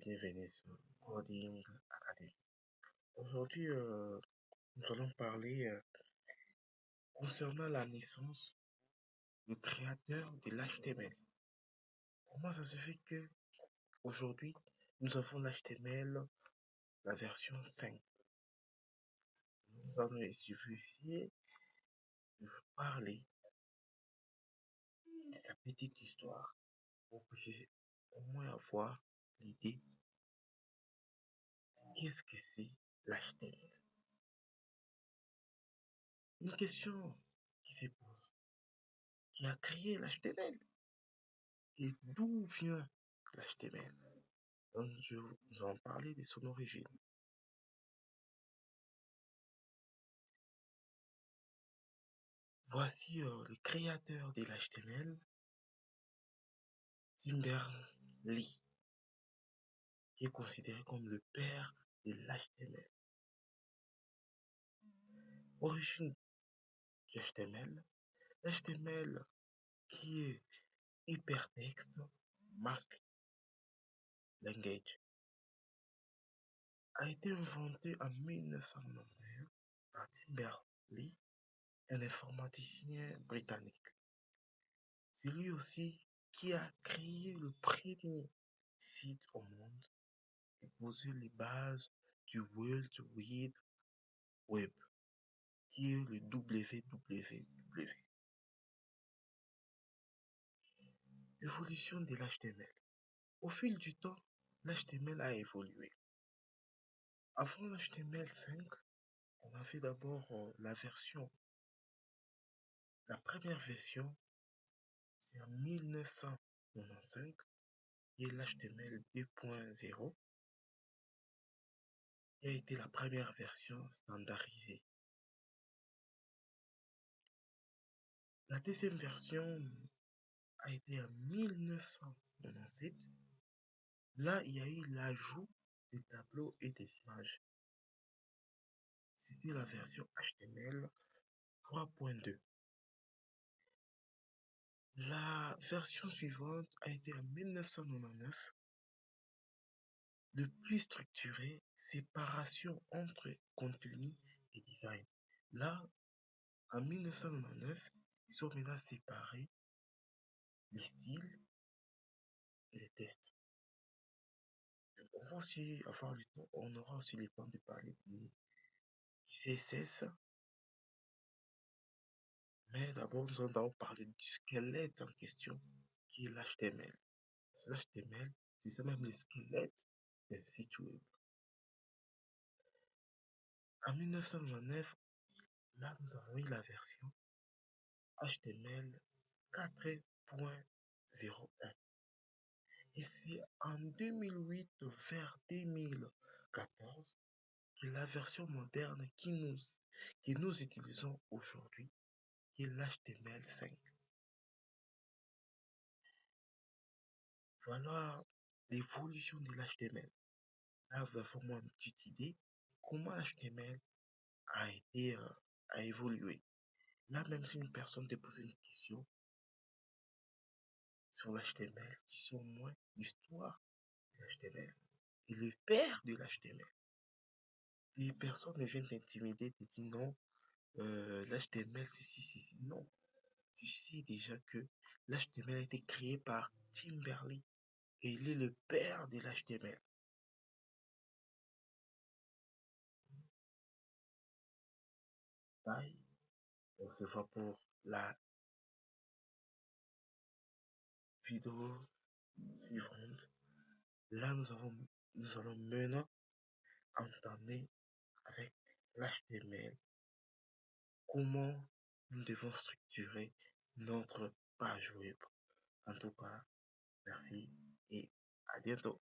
bienvenue sur Coding Academy. Aujourd'hui, nous allons parler concernant la naissance du créateur de l'HTML. Comment ça se fait que aujourd'hui nous avons l'HTML, la version 5? Nous allons essayer de vous parler de sa petite histoire pour que vous puissiez au moins avoir l'idée de qu'est-ce que c'est l'HTML. Une question qui se pose: qui a créé l'HTML et d'où vient l'HTML? Donc, je vais vous en parler de son origine. Voici le créateur de l'HTML, Tim Berners-Lee, qui est considéré comme le père de l'HTML. Origine du HTML, l'HTML qui est Hypertext Markup Language a été inventé en 1991 par Tim Berners-Lee, un informaticien britannique. C'est lui aussi qui a créé le premier site au monde et posé les bases du World Wide Web, qui est le www. Évolution de l'HTML. Au fil du temps, l'HTML a évolué. Avant l'HTML5, on avait d'abord la première version, c'est en 1995, qui est l'HTML 2.0, qui a été la première version standardisée. La deuxième version a été en 1997. Là, il y a eu l'ajout des tableaux et des images. C'était la version HTML 3.2. La version suivante a été en 1999. Le plus structuré, séparation entre contenu et design. Là, en 1999, ils ont maintenant séparé les styles et les tests. On va aussi avoir le temps, on aura aussi le temps de parler du CSS. Mais d'abord, nous allons d'abord parler du squelette en question, qui est l'HTML. L'HTML, c'est même le squelette d'un site web. En 1999, là, nous avons eu la version HTML 4.01. Et c'est en 2008 vers 2014 que la version moderne que nous utilisons aujourd'hui, qui est l'HTML5. Voilà l'évolution de l'HTML. Là, vous avez au moins une petite idée comment l'HTML a évolué. Là, même si une personne te pose une question sur l'HTML, tu sais au moins l'histoire de l'HTML et le père de l'HTML. Et personne ne vient t'intimider, te dit non, l'HTML, si. Non, tu sais déjà que l'HTML a été créé par Tim Berners-Lee et il est le père de l'HTML. Bye. On se voit pour la vidéo suivante. Là, nous allons maintenant entamer avec l'HTML comment nous devons structurer notre page web. En tout cas, merci et à bientôt.